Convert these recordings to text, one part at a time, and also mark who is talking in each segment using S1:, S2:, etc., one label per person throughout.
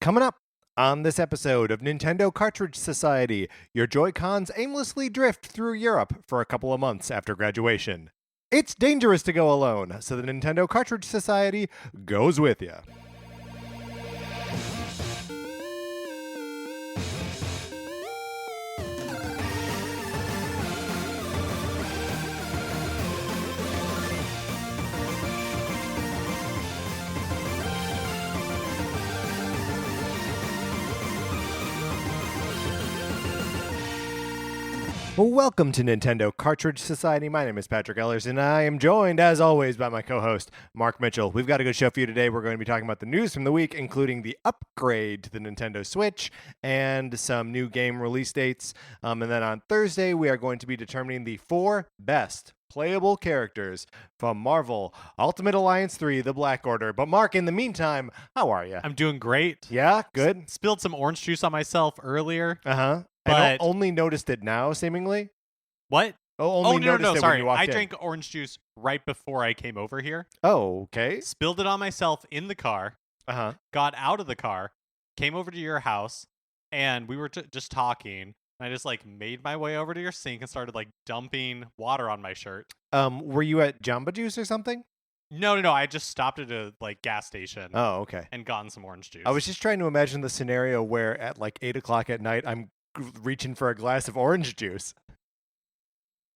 S1: Coming up on this episode of Nintendo Cartridge Society, your Joy-Cons aimlessly drift through Europe for a couple of months after graduation. It's dangerous to go alone, so the Nintendo Cartridge Society goes with you. Welcome to Nintendo Cartridge Society. My name is Patrick Ellers, and I am joined, as always, by my co-host, Mark Mitchell. We've got a good show for you today. We're going to be talking about the news from the week, including the upgrade to the Nintendo Switch and some new game release dates. And then on Thursday, we are going to be determining the 4 best playable characters from Marvel Ultimate Alliance 3, The Black Order. But Mark, in the meantime, how are you?
S2: I'm doing great.
S1: Yeah, good.
S2: Spilled some orange juice on myself earlier.
S1: Uh-huh.
S2: But
S1: I only noticed it now, seemingly.
S2: What?
S1: Only noticed it
S2: sorry.
S1: when you walked
S2: I
S1: in.
S2: drank orange juice right before I came over here.
S1: Oh, okay.
S2: Spilled it on myself in the car.
S1: Uh-huh.
S2: Got out of the car, came over to your house, and we were just talking. And I just made my way over to your sink and started dumping water on my shirt.
S1: Were you at Jamba Juice or something?
S2: No. I just stopped at a gas station.
S1: Oh, okay.
S2: And gotten some orange juice.
S1: I was just trying to imagine the scenario where at 8 o'clock at night I'm reaching for a glass of orange juice.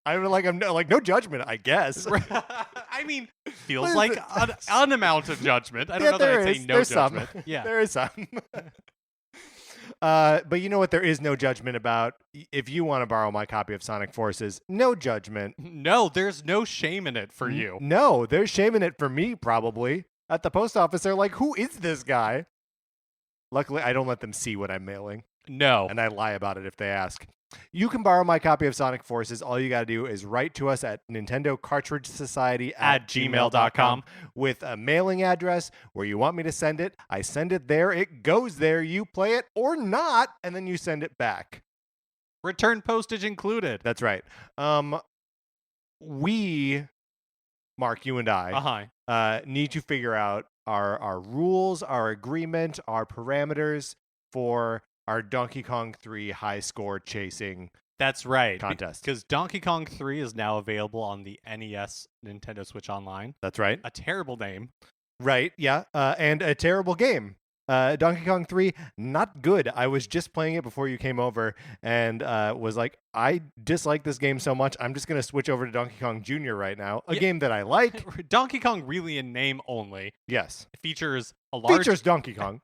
S1: I'm no judgment, I guess.
S2: I mean, feels like an amount of judgment. I don't know that I'd say no
S1: There's
S2: judgment.
S1: Some.
S2: Yeah,
S1: there is some. But you know what? There is no judgment about. If you want to borrow my copy of Sonic Forces, no judgment.
S2: No, there's no shame in it for you.
S1: No, there's shame in it for me, probably. At the post office, they're like, who is this guy? Luckily, I don't let them see what I'm mailing.
S2: No.
S1: And I lie about it if they ask. You can borrow my copy of Sonic Forces. All you got to do is write to us at Nintendo Cartridge Society at gmail.com with a mailing address where you want me to send it. I send it there. It goes there. You play it or not, and then you send it back.
S2: Return postage included.
S1: That's right. We, Mark, you and I, need to figure out our rules, our agreement, our parameters for our Donkey Kong 3 high score chasing
S2: That's right.
S1: contest.
S2: Because Donkey Kong 3 is now available on the NES Nintendo Switch Online.
S1: That's right.
S2: A terrible name.
S1: Right, yeah. And a terrible game. Donkey Kong 3, not good. I was just playing it before you came over and was like, I dislike this game so much, I'm just going to switch over to Donkey Kong Jr. right now. A game that I like.
S2: Donkey Kong really in name only.
S1: Yes.
S2: It features a large...
S1: Features Donkey Kong.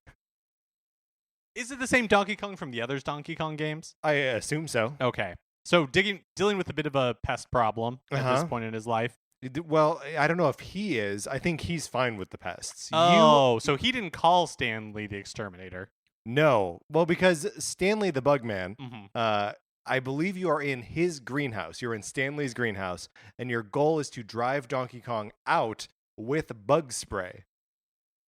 S2: Is it the same Donkey Kong from the other Donkey Kong games?
S1: I assume so.
S2: Okay. So dealing with a bit of a pest problem at this point in his life.
S1: Well, I don't know if he is. I think he's fine with the pests.
S2: So he didn't call Stanley the Exterminator.
S1: No. Well, because Stanley the Bugman,
S2: Mm-hmm.
S1: I believe you are in his greenhouse. You're in Stanley's greenhouse, and your goal is to drive Donkey Kong out with bug spray.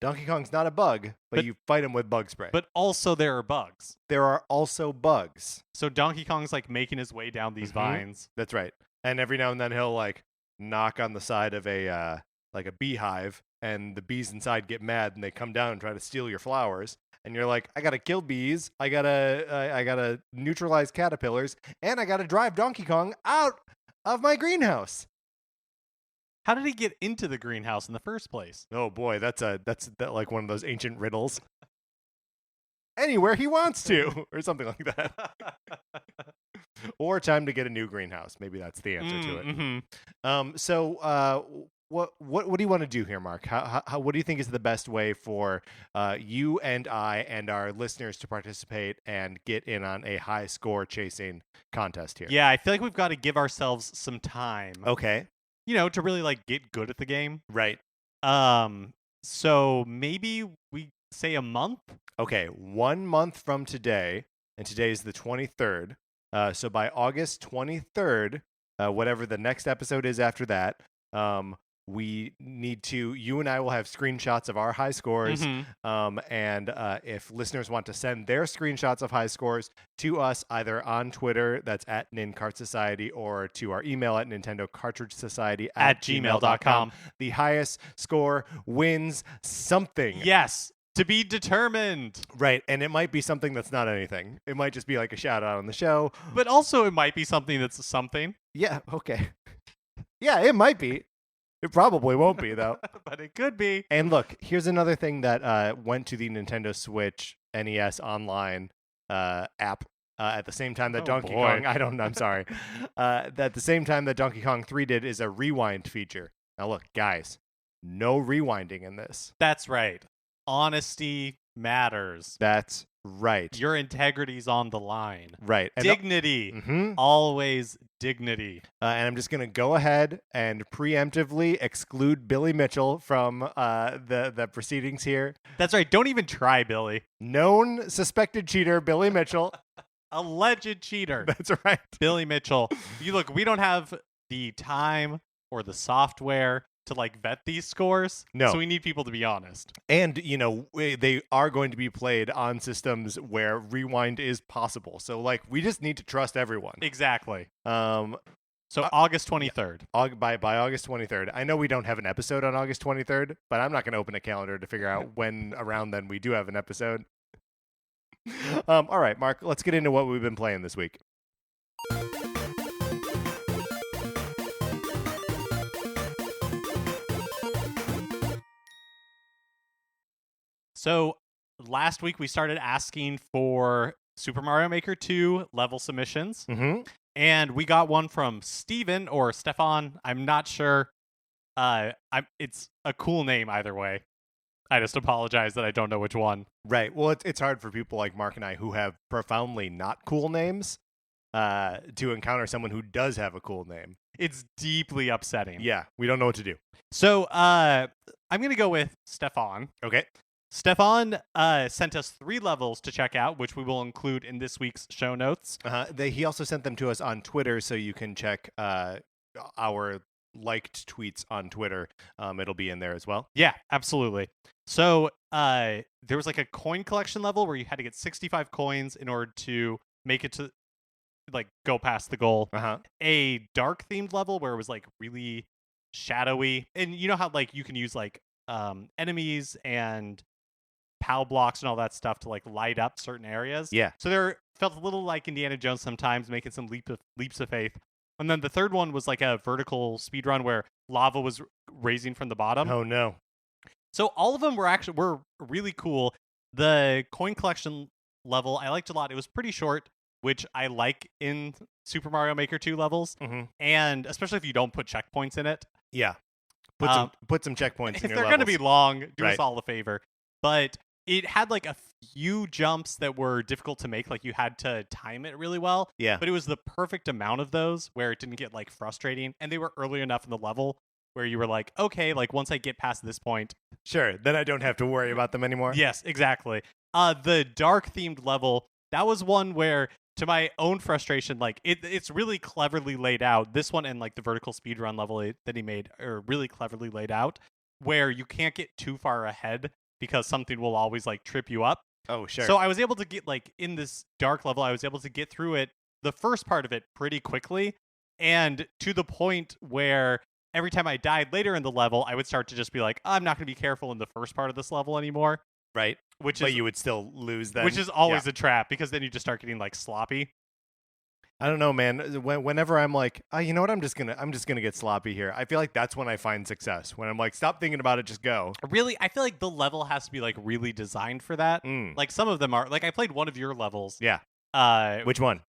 S1: Donkey Kong's not a bug, but you fight him with bug spray.
S2: But also there are bugs.
S1: There are also bugs.
S2: So Donkey Kong's making his way down these vines.
S1: That's right. And every now and then he'll knock on the side of a beehive, and the bees inside get mad and they come down and try to steal your flowers. And you're like, I gotta kill bees, I gotta neutralize caterpillars, and I gotta drive Donkey Kong out of my greenhouse.
S2: How did he get into the greenhouse in the first place?
S1: Oh boy, that's like one of those ancient riddles. Anywhere he wants to, or something like that. Or time to get a new greenhouse. Maybe that's the answer to it.
S2: Mm-hmm.
S1: So what do you want to do here, Mark? How what do you think is the best way for you and I and our listeners to participate and get in on a high score chasing contest here?
S2: Yeah, I feel like we've got to give ourselves some time.
S1: Okay.
S2: To really get good at the game.
S1: Right.
S2: So maybe we say a month?
S1: Okay, 1 month from today, and today is the 23rd. So by August 23rd, whatever the next episode is after that, we need to, you and I will have screenshots of our high scores.
S2: Mm-hmm.
S1: And if listeners want to send their screenshots of high scores to us, either on Twitter, that's at NinCartSociety, or to our email at Nintendo Cartridge Society at gmail.com. The highest score wins something.
S2: Yes. To be determined.
S1: Right, and it might be something that's not anything. It might just be like a shout out on the show.
S2: But also it might be something that's something.
S1: Yeah, okay. Yeah, it might be. It probably won't be, though.
S2: But it could be.
S1: And look, here's another thing that went to the Nintendo Switch NES Online app at the same time that Donkey Kong. I'm sorry. At the same time that Donkey Kong 3 did is a rewind feature. Now look, guys, no rewinding in this.
S2: That's right. Honesty matters.
S1: That's right.
S2: Your integrity's on the line.
S1: Right. And
S2: Dignity. Always dignity.
S1: And I'm just going to go ahead and preemptively exclude Billy Mitchell from the proceedings here.
S2: That's right. Don't even try, Billy.
S1: Known suspected cheater, Billy Mitchell.
S2: Alleged cheater.
S1: That's right.
S2: Billy Mitchell. Look, we don't have the time or the software to like vet these scores.
S1: No.
S2: So we need people to be honest.
S1: And, they are going to be played on systems where rewind is possible. So, like, we just need to trust everyone.
S2: Exactly.
S1: So
S2: August 23rd.
S1: By August 23rd. I know we don't have an episode on August 23rd, but I'm not going to open a calendar to figure out when around then we do have an episode. All right, Mark, let's get into what we've been playing this week.
S2: So last week we started asking for Super Mario Maker 2 level submissions. And we got one from Steven or Stefan. I'm not sure. It's a cool name either way. I just apologize that I don't know which one.
S1: Right. Well, it's hard for people like Mark and I who have profoundly not cool names to encounter someone who does have a cool name.
S2: It's deeply upsetting.
S1: Yeah, we don't know what to do.
S2: So I'm going to go with Stefan.
S1: Okay.
S2: Stefan sent us 3 levels to check out, which we will include in this week's show notes.
S1: He also sent them to us on Twitter, so you can check our liked tweets on Twitter. It'll be in there as well.
S2: Yeah, absolutely. So there was like a coin collection level where you had to get 65 coins in order to make it to like go past the goal. A dark themed level where it was like really shadowy, and you know how like you can use like enemies and POW blocks and all that stuff to like light up certain areas.
S1: Yeah.
S2: So there felt a little like Indiana Jones sometimes, making some leaps of faith. And then the third one was like a vertical speedrun where lava was raising from the bottom.
S1: Oh no.
S2: So all of them were really cool. The coin collection level I liked a lot. It was pretty short, which I like in Super Mario Maker 2 levels. And especially if you don't put checkpoints in it.
S1: Yeah. Put some checkpoints in
S2: if
S1: your
S2: they're going to be long, do us
S1: Right.
S2: all a favor. But it had like a few jumps that were difficult to make. Like you had to time it really well.
S1: Yeah.
S2: But it was the perfect amount of those where it didn't get like frustrating. And they were early enough in the level where you were like, okay, like once I get past this point.
S1: Sure. Then I don't have to worry about them anymore.
S2: Yes, exactly. The dark themed level, that was one where, to my own frustration, like it's really cleverly laid out. This one and like the vertical speedrun level that he made are really cleverly laid out, where you can't get too far ahead because something will always like trip you up.
S1: Oh, sure.
S2: So I was able to get like in this dark level, I was able to get through it, the first part of it, pretty quickly, and to the point where every time I died later in the level, I would start to just be like, I'm not going to be careful in the first part of this level anymore.
S1: Right.
S2: But
S1: you would still lose then.
S2: Which is always a trap, because then you just start getting like sloppy.
S1: I don't know, man. Whenever I'm like, you know what, I'm just gonna get sloppy here. I feel like that's when I find success. When I'm like, stop thinking about it, just go.
S2: Really, I feel like the level has to be like really designed for that. Like some of them are. Like I played one of your levels.
S1: Yeah. Which one?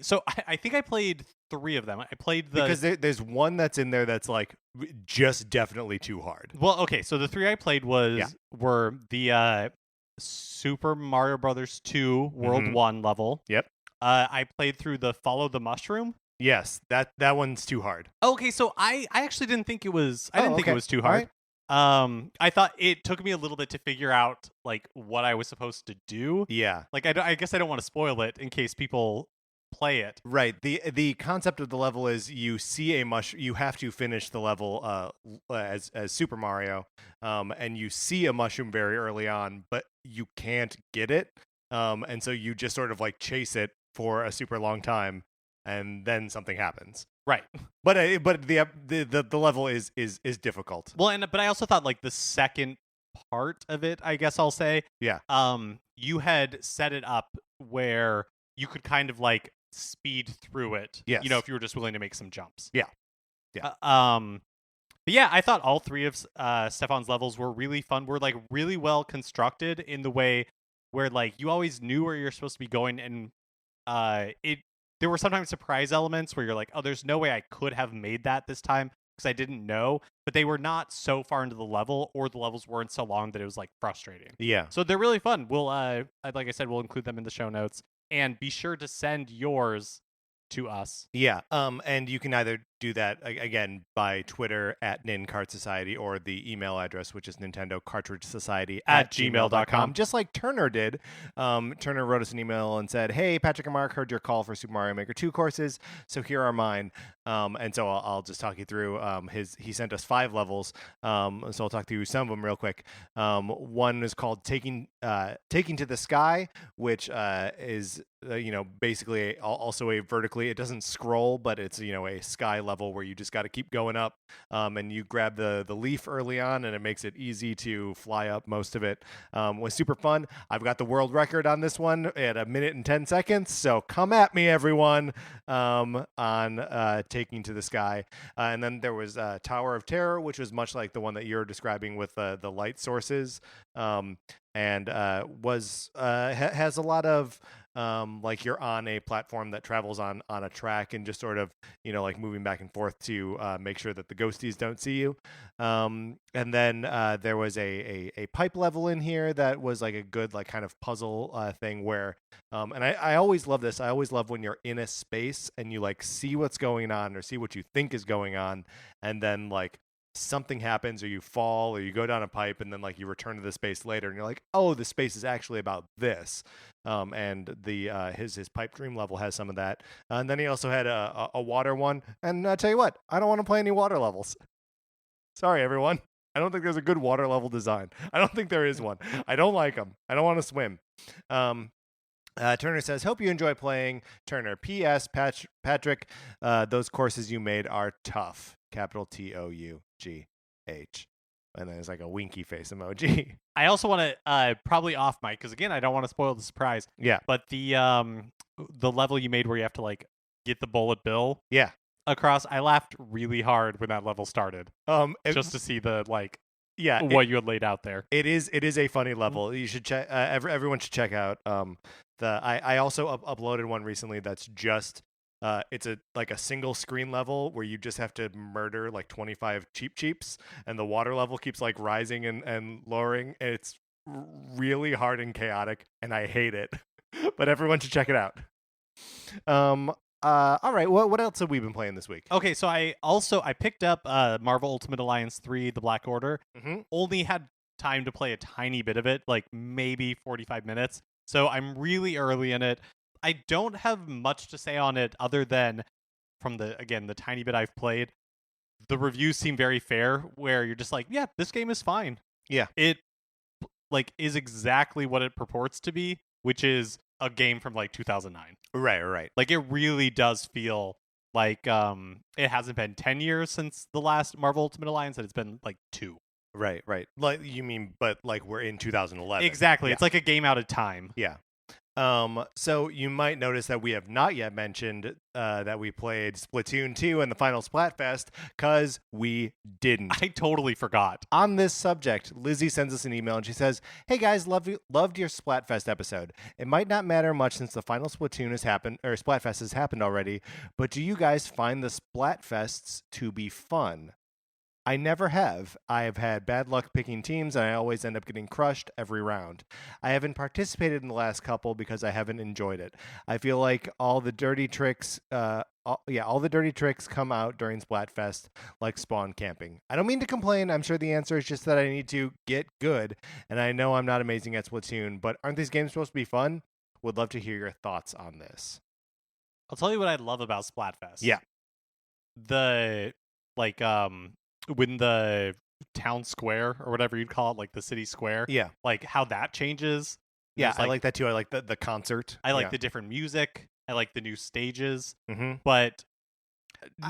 S2: So I think I played 3 of them. I played the
S1: because there's one that's in there that's like just definitely too hard.
S2: Well, okay. So the 3 I played were the Super Mario Brothers 2 World 1 level.
S1: Yep.
S2: I played through the Follow the Mushroom.
S1: Yes, that one's too hard.
S2: Okay, so I actually didn't think it was. I didn't think it was too hard.
S1: Right.
S2: I thought it took me a little bit to figure out like what I was supposed to do.
S1: Yeah.
S2: Like I guess I don't want to spoil it in case people play it.
S1: Right. The concept of the level is you see a you have to finish the level as Super Mario, and you see a mushroom very early on, but you can't get it, and so you just sort of like chase it for a super long time, and then something happens.
S2: Right.
S1: But the level is difficult.
S2: Well, but I also thought like the second part of it, I guess I'll say.
S1: Yeah.
S2: You had set it up where you could kind of like speed through it.
S1: Yes.
S2: You know, if you were just willing to make some jumps.
S1: Yeah. Yeah.
S2: But yeah, I thought all three of Stefan's levels were really fun. Were like really well constructed in the way where like you always knew where you're supposed to be going, and there were sometimes surprise elements where you're like, oh, there's no way I could have made that this time because I didn't know. But they were not so far into the level, or the levels weren't so long that it was like frustrating.
S1: Yeah.
S2: So they're really fun. We'll like I said, we'll include them in the show notes, and be sure to send yours to us.
S1: Yeah. And you can either do that again by Twitter at Nin Society, or the email address, which is Nintendo Cartridge Society at gmail.com, just like Turner did. Turner wrote us an email and said, "Hey, Patrick and Mark, heard your call for Super Mario Maker 2 courses, so here are mine." And so I'll just talk you through he sent us 5 levels. So I'll talk through some of them real quick. One is called Taking to the Sky, which is basically also a vertically, it doesn't scroll, but it's a sky level where you just got to keep going up, and you grab the leaf early on, and it makes it easy to fly up most of it. Was super fun. I've got the world record on this one at 1 minute and 10 seconds, so come at me, everyone, on Taking to the Sky. And then there was Tower of Terror, which was much like the one that you're describing with the light sources, and has a lot of like you're on a platform that travels on a track, and just sort of like moving back and forth to make sure that the ghosties don't see you. And then there was a pipe level in here that was like a good like kind of puzzle thing where and I always love this. I always love when you're in a space and you like see what's going on, or see what you think is going on, and then like something happens, or you fall, or you go down a pipe, and then like you return to the space later and you're like, oh, the space is actually about this. And the his pipe dream level has some of that. And then he also had a water one, and I tell you what, I don't want to play any water levels. Sorry, everyone, I don't think there's a good water level design. I don't think there is one. I don't like them. I don't want to swim. Turner says, hope you enjoy playing. Turner, P.S. Patrick, those courses you made are tough. Capital TOUGH. And then there's like a winky face emoji.
S2: I also want to probably off mic, because again, I don't want to spoil the surprise.
S1: Yeah.
S2: But the level you made where you have to like get the bullet bill.
S1: Yeah.
S2: Across, I laughed really hard when that level started. Just to see the like. Yeah, what you had laid out there.
S1: It is a funny level. You should check. Everyone should check out. I also uploaded one recently that's just it's a single screen level where you just have to murder like 25 cheeps, and the water level keeps like rising and lowering. It's really hard and chaotic, and I hate it. But everyone should check it out. All right. What else have we been playing this week?
S2: Okay, so I picked up Marvel Ultimate Alliance 3: The Black Order.
S1: Mm-hmm.
S2: Only had time to play a tiny bit of it, like maybe 45 minutes. So I'm really early in it. I don't have much to say on it other than from the tiny bit I've played. The reviews seem very fair, where you're just like, yeah, this game is fine.
S1: Yeah.
S2: It like is exactly what it purports to be, which is a game from like 2009.
S1: Right.
S2: Like it really does feel like it hasn't been 10 years since the last Marvel Ultimate Alliance, and it's been like 2.
S1: Right. Like you mean, but like we're in 2011.
S2: Exactly.
S1: Yeah.
S2: It's like a game out of time.
S1: Yeah. So you might notice that we have not yet mentioned that we played Splatoon 2 in the final Splatfest, because we didn't.
S2: I totally forgot.
S1: On this subject, Lizzie sends us an email and she says, "Hey guys, loved your Splatfest episode. It might not matter much since the final Splatoon has happened, or Splatfest has happened already, but do you guys find the Splatfests to be fun? I never have. I have had bad luck picking teams, and I always end up getting crushed every round. I haven't participated in the last couple because I haven't enjoyed it. I feel like all the dirty tricks come out during Splatfest, like spawn camping. I don't mean to complain. I'm sure the answer is just that I need to get good, and I know I'm not amazing at Splatoon, but aren't these games supposed to be fun? Would love to hear your thoughts on this."
S2: I'll tell you what I love about Splatfest.
S1: Yeah.
S2: The when the town square, or whatever you'd call it, like the city square,
S1: yeah,
S2: like how that changes.
S1: Yeah, I like that too. I like the concert.
S2: I like the different music. I like the new stages.
S1: Mm-hmm.
S2: But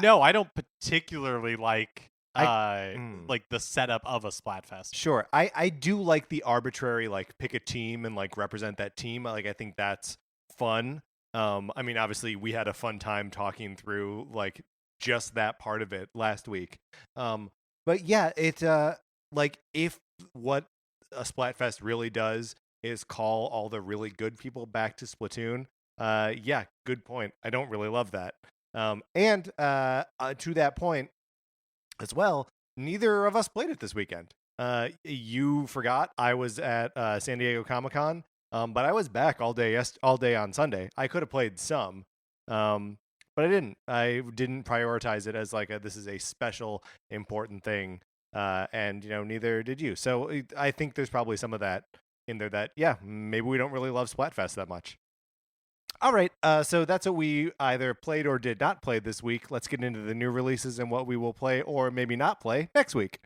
S2: no, I don't particularly like like the setup of a Splatfest.
S1: Sure. I do like the arbitrary, like, pick a team and, like, represent that team. Like, I think that's fun. I mean, obviously, we had a fun time talking through, like, just that part of it last week. But yeah, it, like, if what a Splatfest really does is call all the really good people back to Splatoon, yeah, good point. I don't really love that. And to that point as well, neither of us played it this weekend. You forgot I was at San Diego Comic-Con, but I was back all day on Sunday. I could have played some, but I didn't. I didn't prioritize it as like this is a special, important thing, and neither did you. So I think there's probably some of that in there that maybe we don't really love Splatfest that much. All right, so that's what we either played or did not play this week. Let's get into the new releases and what we will play or maybe not play next week.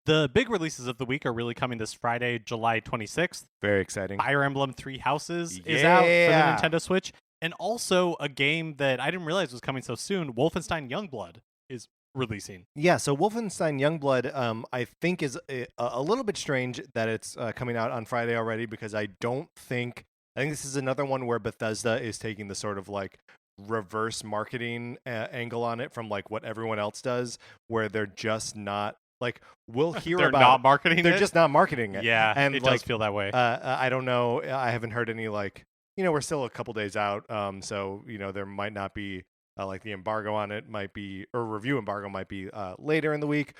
S2: The big releases of the week are really coming this Friday, July 26th.
S1: Very exciting.
S2: Fire Emblem Three Houses is out for the Nintendo Switch. And also a game that I didn't realize was coming so soon, Wolfenstein Youngblood, is releasing.
S1: Yeah, so Wolfenstein Youngblood, I think is a little bit strange that it's coming out on Friday already, because I think this is another one where Bethesda is taking the sort of like reverse marketing angle on it from like what everyone else does, where they're just not like, we'll hear
S2: they're
S1: about
S2: not marketing
S1: they're
S2: it?
S1: just not marketing it.
S2: Yeah,
S1: and
S2: it
S1: like,
S2: does feel that way.
S1: I don't know. I haven't heard any like, we're still a couple days out, so there might not be like the embargo on it might be, or review embargo might be later in the week,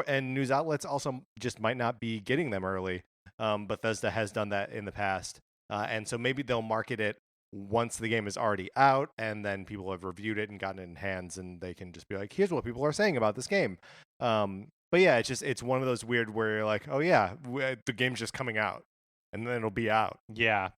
S1: and news outlets also just might not be getting them early. Bethesda has done that in the past, and so maybe they'll market it once the game is already out, and then people have reviewed it and gotten it in hands, and they can just be like, here's what people are saying about this game. But yeah, it's one of those weird where you're like, oh yeah, the game's just coming out, and then it'll be out.
S2: Yeah.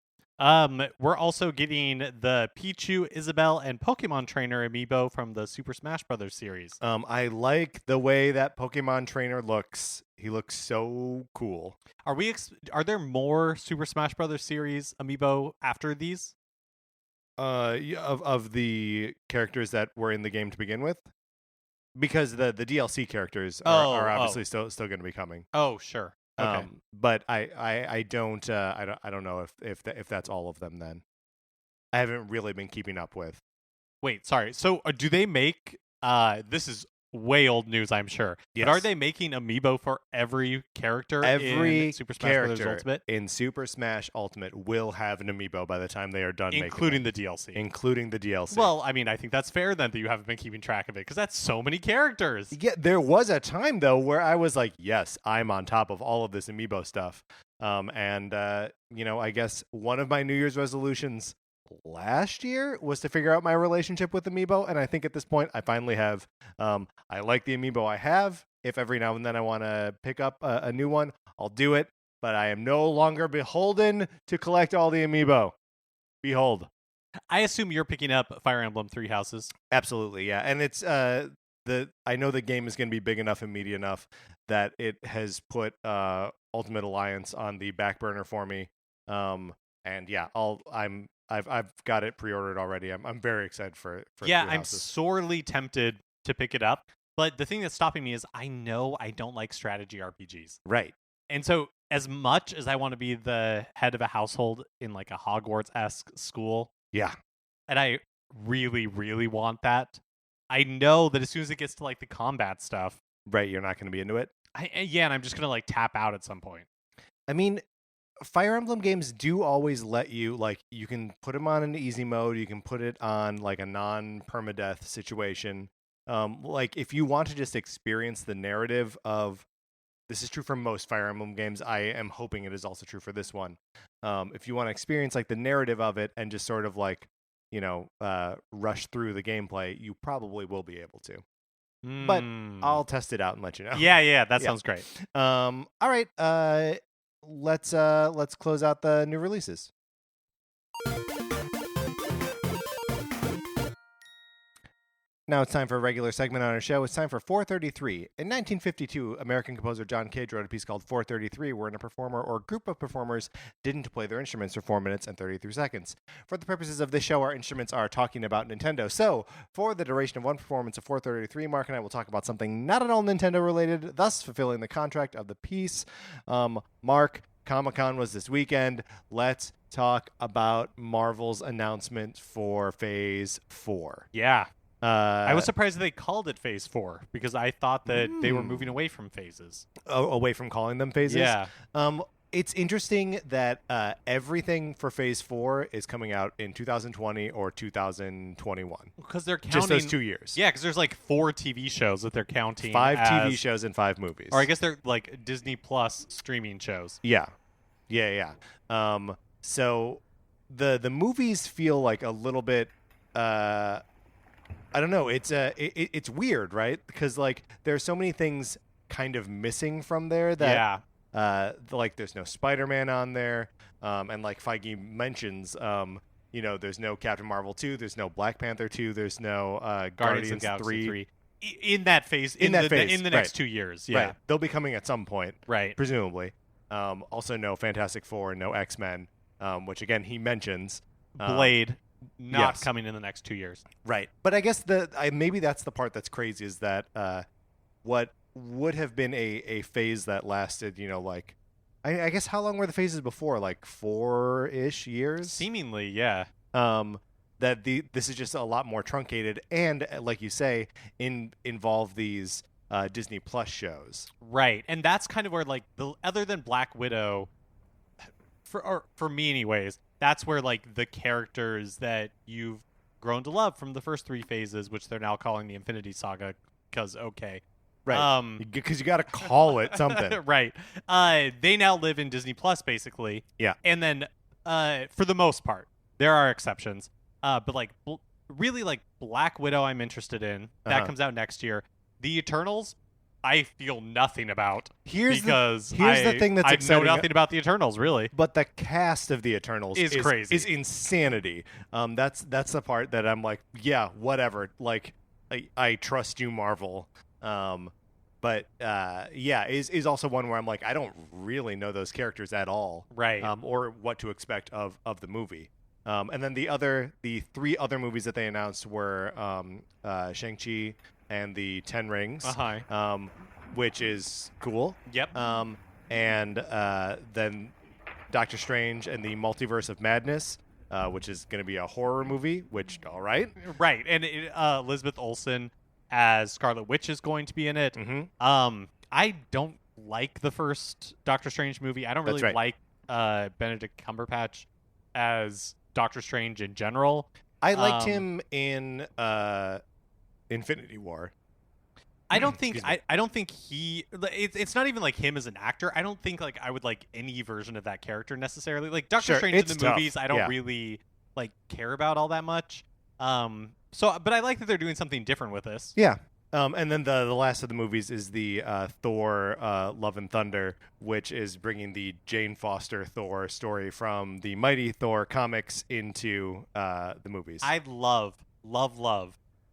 S2: We're also getting the Pichu, Isabelle, and Pokemon Trainer amiibo from the Super Smash Bros. Series.
S1: I like the way that Pokemon Trainer looks. He looks so cool.
S2: Are there more Super Smash Bros. Series amiibo after these?
S1: Of the characters that were in the game to begin with, because the DLC characters are obviously still going to be coming.
S2: Oh, sure. Okay.
S1: But I don't know if that's all of them. Then I haven't really been keeping up with.
S2: Wait, sorry. So do they make? This is way old news, I'm sure.
S1: Yes.
S2: But are they making amiibo for every character?
S1: Every
S2: in Super Smash Bros. Ultimate
S1: in Super Smash Ultimate will have an amiibo by the time they are done,
S2: including
S1: making
S2: the DLC.
S1: Including the DLC.
S2: Well, I mean, I think that's fair then that you haven't been keeping track of it, because that's so many characters.
S1: Yeah, there was a time though where I was like, yes, I'm on top of all of this amiibo stuff. I guess one of my New Year's resolutions last year was to figure out my relationship with amiibo, and I think at this point I finally have. I like the amiibo I have. If every now and then I want to pick up a new one, I'll do it, but I am no longer beholden to collect all the amiibo. Behold.
S2: I assume you're picking up Fire Emblem Three Houses.
S1: Absolutely, yeah. And it's I know the game is going to be big enough and meaty enough that it has put Ultimate Alliance on the back burner for me. And yeah, I've got it pre-ordered already. I'm very excited for
S2: yeah, I'm sorely tempted to pick it up. But the thing that's stopping me is I know I don't like strategy RPGs.
S1: Right.
S2: And so as much as I want to be the head of a household in like a Hogwarts-esque school.
S1: Yeah.
S2: And I really, really want that. I know that as soon as it gets to like the combat stuff.
S1: Right, you're not going to be into it?
S2: And I'm just going to like tap out at some point.
S1: I mean, Fire Emblem games do always let you, like, you can put them on an easy mode, you can put it on like a non-permadeath situation. Like, if you want to just experience the narrative of, this is true for most Fire Emblem games, I am hoping it is also true for this one. If you want to experience like the narrative of it and just sort of like, rush through the gameplay, you probably will be able to. But I'll test it out and let you know.
S2: Yeah, that sounds great.
S1: All right, let's close out the new releases. Now it's time for a regular segment on our show. It's time for 433. In 1952, American composer John Cage wrote a piece called 433, wherein a performer or group of performers didn't play their instruments for 4 minutes and 33 seconds. For the purposes of this show, our instruments are talking about Nintendo. So, for the duration of one performance of 433, Mark and I will talk about something not at all Nintendo related, thus fulfilling the contract of the piece. Mark, Comic-Con was this weekend. Let's talk about Marvel's announcement for Phase 4.
S2: Yeah. I was surprised they called it Phase 4 because I thought that they were moving away from phases.
S1: Away from calling them phases?
S2: Yeah.
S1: It's interesting that everything for Phase 4 is coming out in 2020 or 2021.
S2: Because they're counting...
S1: Just those 2 years.
S2: Yeah, because there's like 4 TV shows that they're counting
S1: 5
S2: as,
S1: TV shows and 5 movies.
S2: Or I guess they're like Disney Plus streaming shows.
S1: Yeah. So the movies feel like a little bit... I don't know. It's weird, right? Because like there's so many things kind of missing from there that like there's no Spider-Man on there, and like Feige mentions, there's no Captain Marvel 2, there's no Black Panther 2, there's no Guardians
S2: of the Galaxy
S1: 3.
S2: In that phase, in the next 2 years, yeah,
S1: right. They'll be coming at some point,
S2: right?
S1: Presumably. Also, no Fantastic Four, no X-Men, which again he mentions.
S2: Blade. Not coming in the next 2 years.
S1: Right. But I guess maybe that's the part that's crazy is that what would have been a phase that lasted, I guess how long were the phases before? Like 4-ish years?
S2: Seemingly, yeah.
S1: That this is just a lot more truncated and, like you say, involve these Disney Plus shows.
S2: Right. And that's kind of where, like, other than Black Widow, for me anyways, that's where, like, the characters that you've grown to love from the first 3 phases, which they're now calling the Infinity Saga, because, okay.
S1: Right. Because you got to call it something.
S2: Right. They now live in Disney Plus, basically.
S1: Yeah.
S2: And then, for the most part, there are exceptions. But, like, really, like, Black Widow I'm interested in. That comes out next year. The Eternals, I feel nothing about.
S1: Here's the thing that's exciting.
S2: I know nothing about the Eternals, really.
S1: But the cast of the Eternals
S2: is crazy.
S1: Is insanity. That's the part that I'm like, yeah, whatever. Like, I trust you, Marvel. But is also one where I'm like, I don't really know those characters at all,
S2: right?
S1: Or what to expect of the movie. And then the 3 other movies that they announced were Shang-Chi and the 10 Rings, which is cool.
S2: Yep.
S1: And then Doctor Strange and the Multiverse of Madness, which is going to be a horror movie, which, all right.
S2: Right. And Elizabeth Olsen as Scarlet Witch is going to be in it.
S1: Mm-hmm.
S2: I don't like the first Doctor Strange movie. I don't really like Benedict Cumberbatch as Doctor Strange in general.
S1: I liked him in Infinity War.
S2: I don't think it's not even like him as an actor. I don't think like I would like any version of that character necessarily. Like Doctor Strange in the movies, I don't really like care about all that much. But I like that they're doing something different with this.
S1: Yeah. And then the last of the movies is the Thor Love and Thunder, which is bringing the Jane Foster Thor story from the Mighty Thor comics into the movies.
S2: I love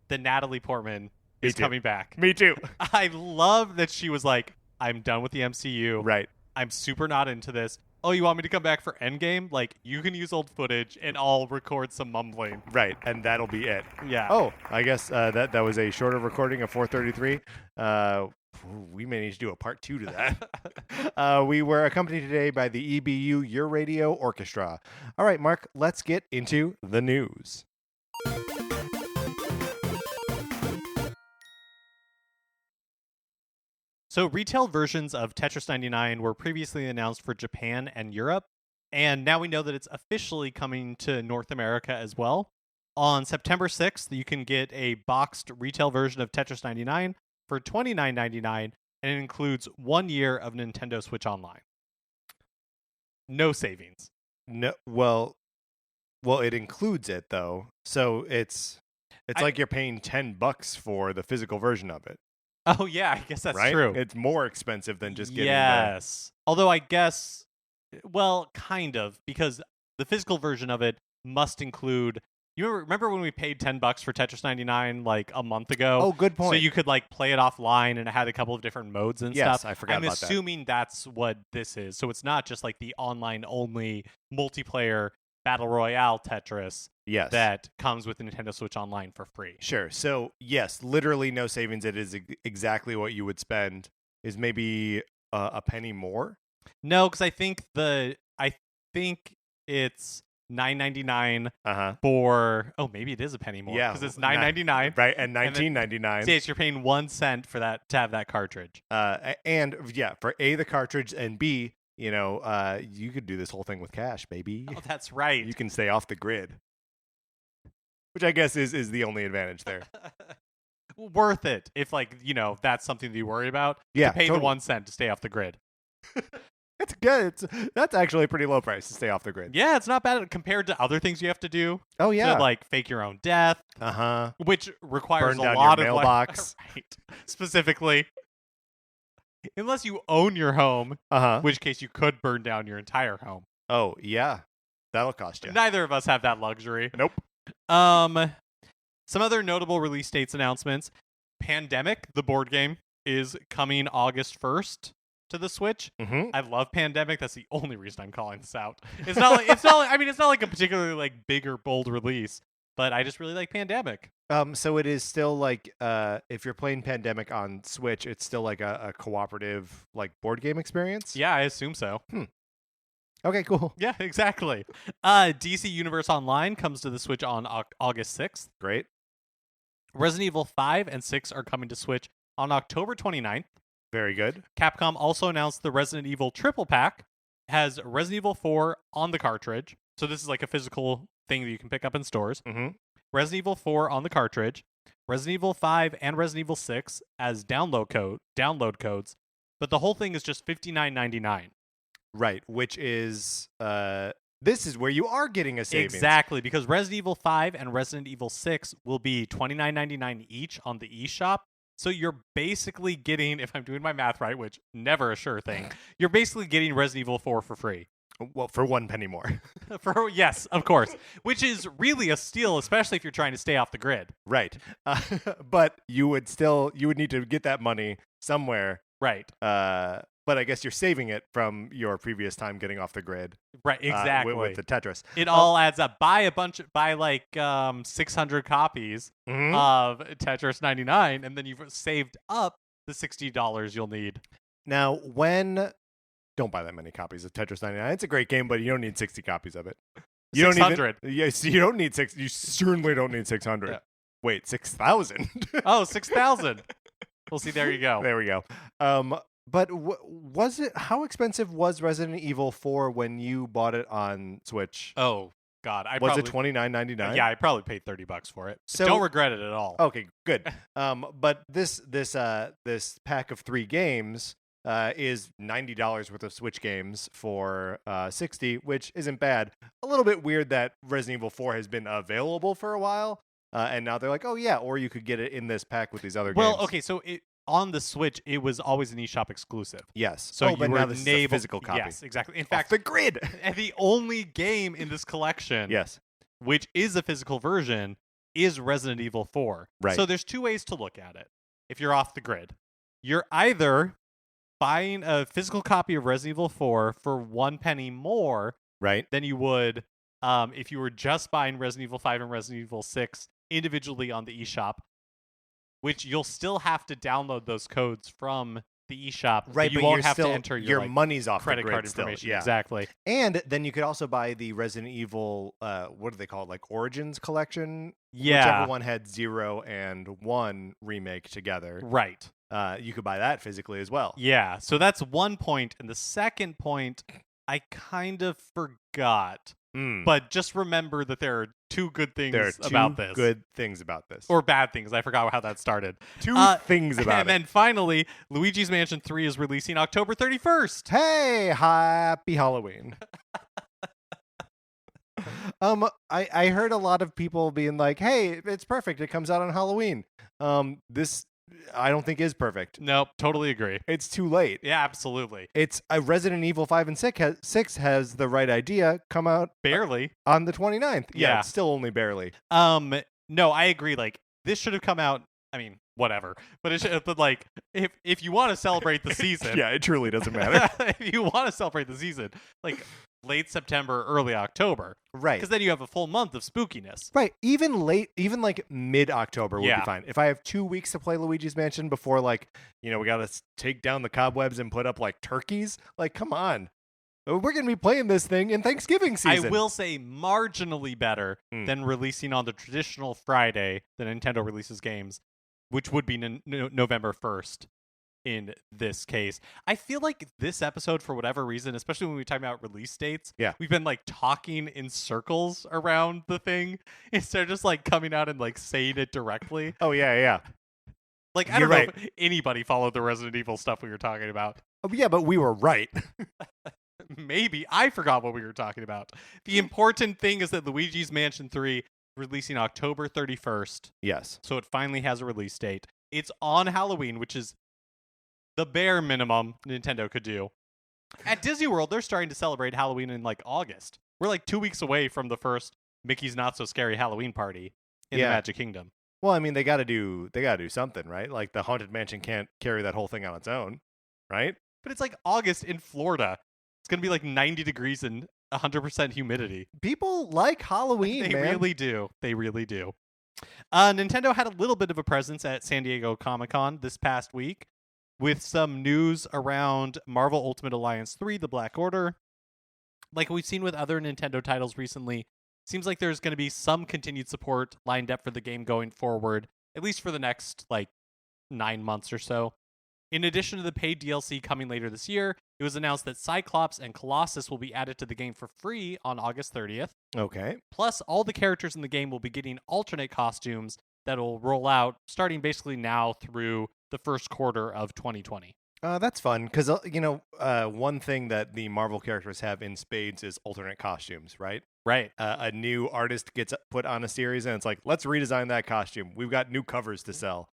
S2: that Natalie Portman is coming back.
S1: Me too.
S2: I love that she was like, I'm done with the MCU.
S1: Right.
S2: I'm super not into this. Oh, you want me to come back for Endgame? Like, you can use old footage and I'll record some mumbling.
S1: Right, and that'll be it.
S2: Yeah.
S1: Oh, I guess that was a shorter recording of 433. We may need to do a part 2 to that. We were accompanied today by the EBU Your Radio Orchestra. All right, Mark, let's get into the news.
S2: So retail versions of Tetris 99 were previously announced for Japan and Europe, and now we know that it's officially coming to North America as well. On September 6th, you can get a boxed retail version of Tetris 99 for $29.99, and it includes 1 year of Nintendo Switch Online. No savings.
S1: No, well, it includes it though, so it's like you're paying $10 for the physical version of it.
S2: Oh, yeah, I guess that's true.
S1: It's more expensive than just getting
S2: Yes. Although I guess, well, kind of, because the physical version of it must include You remember when we paid $10 for Tetris 99 like a month ago?
S1: Oh, good point.
S2: So you could like play it offline, and it had a couple of different modes and stuff.
S1: Yes, I forgot about that.
S2: I'm assuming that's what this is. So it's not just like the online only multiplayer battle royale Tetris.
S1: Yes.
S2: That comes with the Nintendo Switch Online for free.
S1: Sure. So yes, literally no savings. It is exactly what you would spend. Is maybe a penny more.
S2: No, because I think it's $9.99 for. Oh, maybe it is a penny more.
S1: Yeah,
S2: because it's $9.99,
S1: right? And $19.99.
S2: Yes, you're paying 1 cent for that to have that cartridge.
S1: And yeah, for A, the cartridge, and B, you could do this whole thing with cash, baby.
S2: Oh, that's right.
S1: You can stay off the grid, which I guess is the only advantage there.
S2: Worth it if that's something that you worry about.
S1: Yeah,
S2: to pay the 1 cent to stay off the grid.
S1: It's good. That's actually a pretty low price to stay off the grid.
S2: Yeah, it's not bad compared to other things you have to do.
S1: Oh yeah,
S2: to like fake your own death. Which requires
S1: burn down
S2: a lot
S1: your
S2: of
S1: mailbox.
S2: Right. Specifically, unless you own your home, in which case you could burn down your entire home.
S1: Oh yeah, that'll cost you.
S2: Neither of us have that luxury.
S1: Nope.
S2: Some other notable release dates announcements: Pandemic, the board game, is coming August 1st. To the Switch. I love Pandemic. That's the only reason I'm calling this out. It's not like a particularly like big or bold release, but I just really like Pandemic.
S1: So it is still like if you're playing Pandemic on Switch, it's still like a cooperative like board game experience.
S2: Yeah, I assume so.
S1: Okay, cool.
S2: Yeah, exactly. DC Universe Online comes to the Switch on August 6th.
S1: Great.
S2: Resident Evil 5 and 6 are coming to Switch on October 29th.
S1: Very good.
S2: Capcom also announced the Resident Evil Triple Pack has Resident Evil 4 on the cartridge. So this is like a physical thing that you can pick up in stores. Resident Evil 4 on the cartridge, Resident Evil 5 and Resident Evil 6 as download codes, but the whole thing is just $59.99.
S1: Right, which is this is where you are getting a savings.
S2: Exactly, because Resident Evil 5 and Resident Evil 6 will be $29.99 each on the eShop. So you're basically getting, if I'm doing my math right, which never a sure thing, you're basically getting Resident Evil 4 for free.
S1: Well, for 1 penny more.
S2: Yes, of course. Which is really a steal, especially if you're trying to stay off the grid.
S1: Right. But you would need to get that money somewhere.
S2: Right.
S1: But I guess you're saving it from your previous time getting off the grid.
S2: Right, exactly.
S1: With the Tetris.
S2: It all adds up. Buy 600 copies of Tetris 99, and then you've saved up the $60 you'll need.
S1: Now, don't buy that many copies of Tetris 99. It's a great game, but you don't need 60 copies of it.
S2: 600.
S1: Yes, you don't need 6. You certainly don't need 600. Yeah. Wait, 6,000.
S2: Oh, 6,000. Well, see, there you go.
S1: There we go. But was it? How expensive was Resident Evil 4 when you bought it on Switch?
S2: Oh God,
S1: was it $29.99?
S2: Yeah, I probably paid $30 for it.
S1: So
S2: don't regret it at all.
S1: Okay, good. But this pack of 3 games is $90 worth of Switch games for $60, which isn't bad. A little bit weird that Resident Evil 4 has been available for a while, and now they're like, oh yeah, or you could get it in this pack with these other games.
S2: Well, okay, so on the Switch, it was always an eShop exclusive.
S1: Yes.
S2: So
S1: but now this is a physical copy.
S2: Yes, exactly. In fact,
S1: off the grid.
S2: And the only game in this collection,
S1: yes,
S2: which is a physical version, is Resident Evil 4.
S1: Right.
S2: So there's 2 ways to look at it. If you're off the grid, you're either buying a physical copy of Resident Evil 4 for 1 penny more,
S1: right,
S2: than you would if you were just buying Resident Evil 5 and Resident Evil 6 individually on the eShop, which you'll still have to download those codes from the eShop.
S1: Right,
S2: but you
S1: but
S2: won't
S1: you're
S2: have
S1: still,
S2: to enter
S1: your money's off
S2: credit
S1: the grid
S2: card
S1: still.
S2: information.
S1: Yeah.
S2: Exactly.
S1: And then you could also buy the Resident Evil, what do they call it, like Origins collection?
S2: Yeah.
S1: Whichever one had 0 and 1 remake together.
S2: Right.
S1: You could buy that physically as well.
S2: Yeah, so that's one point. And the second point, I kind of forgot. But just remember that there are 2 good things about this.
S1: Good things about this.
S2: Or bad things. I forgot how that started.
S1: 2 things about it.
S2: And then finally, Luigi's Mansion 3 is releasing October 31st.
S1: Hey, happy Halloween. I heard a lot of people being like, hey, it's perfect. It comes out on Halloween. This I don't think is perfect.
S2: Nope, totally agree.
S1: It's too late.
S2: Yeah, absolutely.
S1: It's Resident Evil 5 and 6 has the right idea come out
S2: Barely.
S1: on the 29th.
S2: Yeah.
S1: It's still only barely.
S2: No, I agree. Like, this should have come out. I mean, whatever. But it should. But like, if you want to celebrate the season,
S1: Yeah, it truly doesn't matter.
S2: if you want to celebrate the season, like late September, early October,
S1: Right.
S2: because then you have a full month of spookiness.
S1: Right. Even like mid-October would
S2: Yeah.
S1: be fine. If I have 2 weeks to play Luigi's Mansion before like, we got to take down the cobwebs and put up like turkeys, like come on. We're going to be playing this thing in Thanksgiving season.
S2: I will say marginally better than releasing on the traditional Friday that Nintendo releases games, which would be November 1st in this case. I feel like this episode, for whatever reason, especially when we talk about release dates, we've been like talking in circles around the thing instead of just like coming out and like saying it directly.
S1: Oh, yeah.
S2: Like, I don't know if anybody followed the Resident Evil stuff we were talking about.
S1: Oh, yeah, but we were right.
S2: Maybe. I forgot what we were talking about. The important thing is that Luigi's Mansion 3 releasing October 31st.
S1: Yes.
S2: So it finally has a release date. It's on Halloween, which is the bare minimum Nintendo could do. At Disney World, they're starting to celebrate Halloween in like August. We're like 2 weeks away from the first Mickey's Not So Scary Halloween party in the Magic Kingdom.
S1: Well, I mean, they got to do something, right? Like the Haunted Mansion can't carry that whole thing on its own, right?
S2: But it's like August in Florida. It's going to be like 90 degrees and 100% humidity.
S1: People like Halloween,
S2: They
S1: man.
S2: really do. They really do. Nintendo had a little bit of a presence at San Diego Comic-Con this past week with some news around Marvel Ultimate Alliance 3, The Black Order. Like we've seen with other Nintendo titles recently, seems like there's going to be some continued support lined up for the game going forward, at least for the next, 9 months or so. In addition to the paid DLC coming later this year, it was announced that Cyclops and Colossus will be added to the game for free on August 30th.
S1: Okay.
S2: Plus, all the characters in the game will be getting alternate costumes that will roll out starting basically now through the first quarter of 2020.
S1: That's fun because, one thing that the Marvel characters have in spades is alternate costumes, right?
S2: Right.
S1: A new artist gets put on a series and it's like, let's redesign that costume. We've got new covers to sell.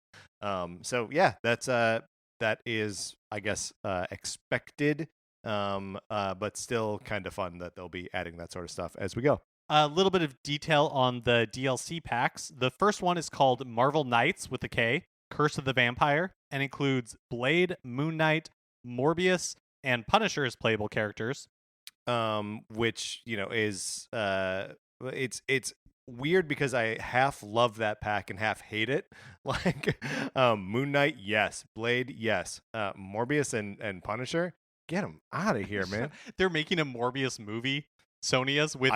S1: That is, I guess, expected, but still kind of fun that they'll be adding that sort of stuff as we go.
S2: A little bit of detail on the DLC packs. The first one is called Marvel Knights with a K, Curse of the Vampire, and includes Blade, Moon Knight, Morbius, and Punisher as playable characters.
S1: Which, is it's weird because I half love that pack and half hate it. Like Moon Knight, yes. Blade, yes. Morbius and Punisher, get them out of here, man.
S2: They're making a Morbius movie, Sonya's, with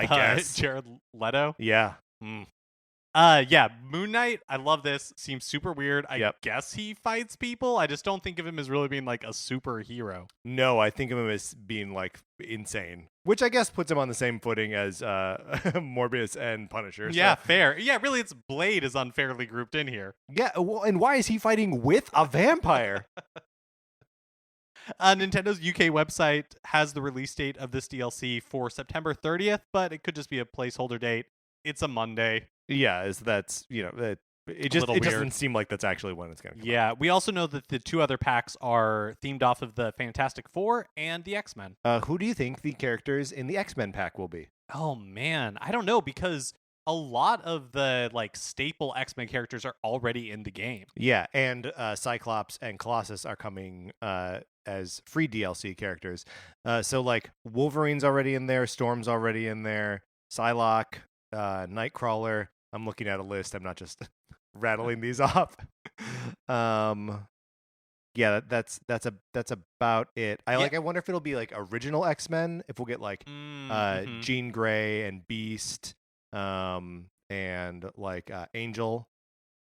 S2: Jared Leto.
S1: Yeah.
S2: Moon Knight, I love this. Seems super weird. I guess he fights people. I just don't think of him as really being like a superhero.
S1: No, I think of him as being like insane, which I guess puts him on the same footing as Morbius and Punisher.
S2: Yeah, fair. Yeah, really, it's Blade is unfairly grouped in here.
S1: Yeah, well, and why is he fighting with a vampire?
S2: Nintendo's UK website has the release date of this DLC for September 30th, but it could just be a placeholder date. It's a Monday.
S1: Yeah, it doesn't seem like that's actually when it's going to come out.
S2: We also know that the two other packs are themed off of the Fantastic Four and the X-Men.
S1: Who do you think the characters in the X-Men pack will be?
S2: Oh man, I don't know because a lot of the staple X-Men characters are already in the game.
S1: Yeah, and Cyclops and Colossus are coming as free DLC characters. So Wolverine's already in there, Storm's already in there, Psylocke, Nightcrawler. I'm looking at a list. I'm not just rattling these off. Yeah, that's about it. I wonder if it'll be original X-Men. If we'll get Jean Grey and Beast, and Angel.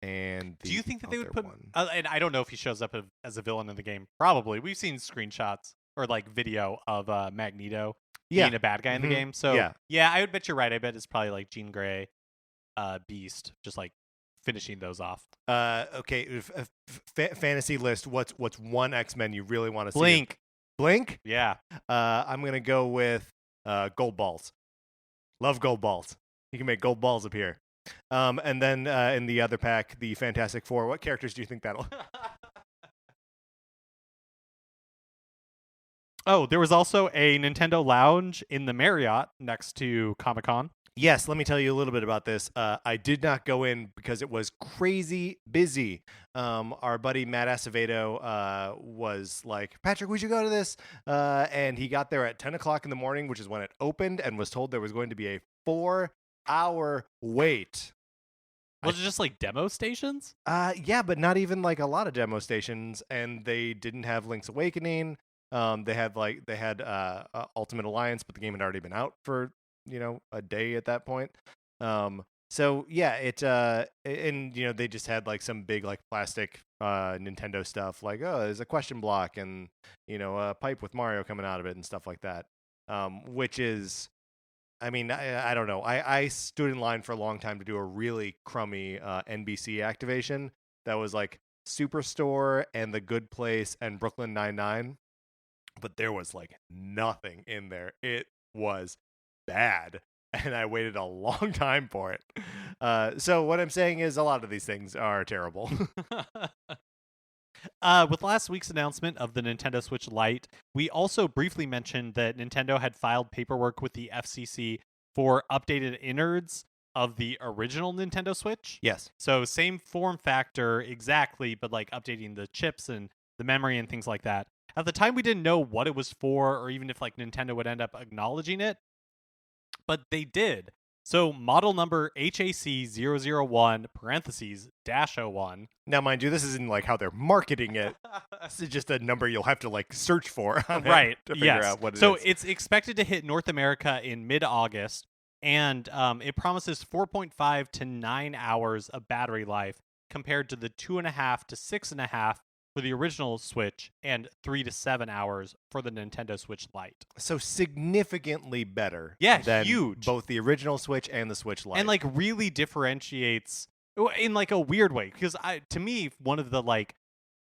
S1: And
S2: do you think that they would put? And I don't know if he shows up as a villain in the game. Probably. We've seen screenshots or video of Magneto being a bad guy in the game. So yeah, I would bet you're right. I bet it's probably Jean Grey, Beast, just finishing those off.
S1: Okay, fantasy list. What's one X-Men you really want to see?
S2: Blink.
S1: Blink?
S2: Yeah.
S1: I'm gonna go with Gold Balls. Love Gold Balls. You can make gold balls appear. And then in the other pack, the Fantastic Four. What characters do you think that'll?
S2: Oh, there was also a Nintendo Lounge in the Marriott next to Comic-Con.
S1: Yes, let me tell you a little bit about this. I did not go in because it was crazy busy. Our buddy Matt Acevedo was like, Patrick, we should go to this. And he got there at 10 o'clock in the morning, which is when it opened, and was told there was going to be a 4-hour wait.
S2: Was it just like demo stations?
S1: Yeah, but not even like a lot of demo stations, and they didn't have Link's Awakening. They had Ultimate Alliance, but the game had already been out for a day at that point. So yeah, and they just had like some big like plastic Nintendo stuff, like there's a question block and a pipe with Mario coming out of it and stuff like that. Which is, I mean, I don't know. I stood in line for a long time to do a really crummy NBC activation that was like Superstore and The Good Place and Brooklyn Nine-Nine. But there was like nothing in there. It was bad, and I waited a long time for it. So what I'm saying is a lot of these things are terrible.
S2: With last week's announcement of the Nintendo Switch Lite, we also briefly mentioned that Nintendo had filed paperwork with the FCC for updated innards of the original Nintendo Switch.
S1: Yes.
S2: So same form factor exactly, but like updating the chips and the memory and things like that. At the time, we didn't know what it was for, or even if like Nintendo would end up acknowledging it, but they did. So model number HAC001 (-01).
S1: Now, mind you, this isn't like how they're marketing it. This is just a number you'll have to like search for on
S2: right
S1: to figure out what it is.
S2: So it's expected to hit North America in mid-August, and it promises 4.5 to 9 hours of battery life compared to the 2.5 to 6.5 for the original Switch and 3 to 7 hours for the Nintendo Switch Lite.
S1: So significantly better.
S2: Yeah,
S1: than
S2: huge.
S1: Both the original Switch and the Switch Lite.
S2: And like really differentiates in like a weird way, because to me, one of the like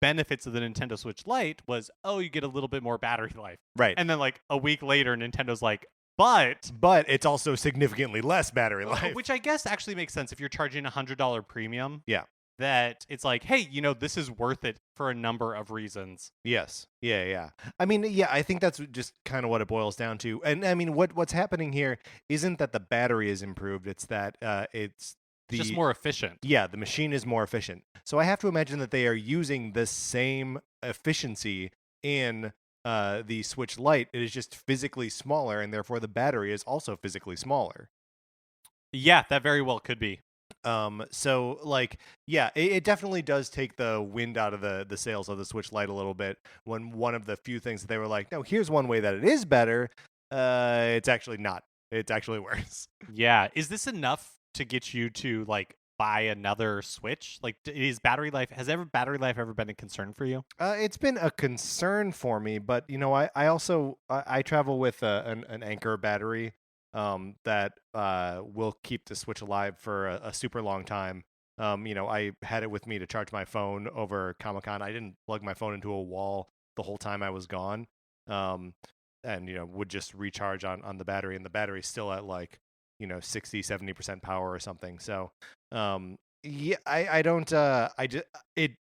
S2: benefits of the Nintendo Switch Lite was, you get a little bit more battery life.
S1: Right.
S2: And then like a week later, Nintendo's like, but
S1: it's also significantly less battery life.
S2: Which I guess actually makes sense if you're charging $100 premium.
S1: Yeah.
S2: That it's like, hey, this is worth it for a number of reasons.
S1: Yes. Yeah. I mean, yeah, I think that's just kind of what it boils down to. And I mean, what's happening here isn't that the battery is improved. It's that it's
S2: just more efficient.
S1: Yeah, the machine is more efficient. So I have to imagine that they are using the same efficiency in the Switch Lite. It is just physically smaller, and therefore the battery is also physically smaller.
S2: Yeah, that very well could be.
S1: So like, yeah, it definitely does take the wind out of the sails of the Switch Lite a little bit when one of the few things that they were like, no, here's one way that it is better. It's actually not. It's actually worse.
S2: Yeah. Is this enough to get you to like buy another Switch? Like, has battery life ever been a concern for you?
S1: It's been a concern for me, but I also travel with an Anchor battery that will keep the Switch alive for a super long time. I had it with me to charge my phone over Comic-Con. I didn't plug my phone into a wall the whole time I was gone. And would just recharge on the battery, and the battery's still at like 60-70% power or something. So yeah, I don't it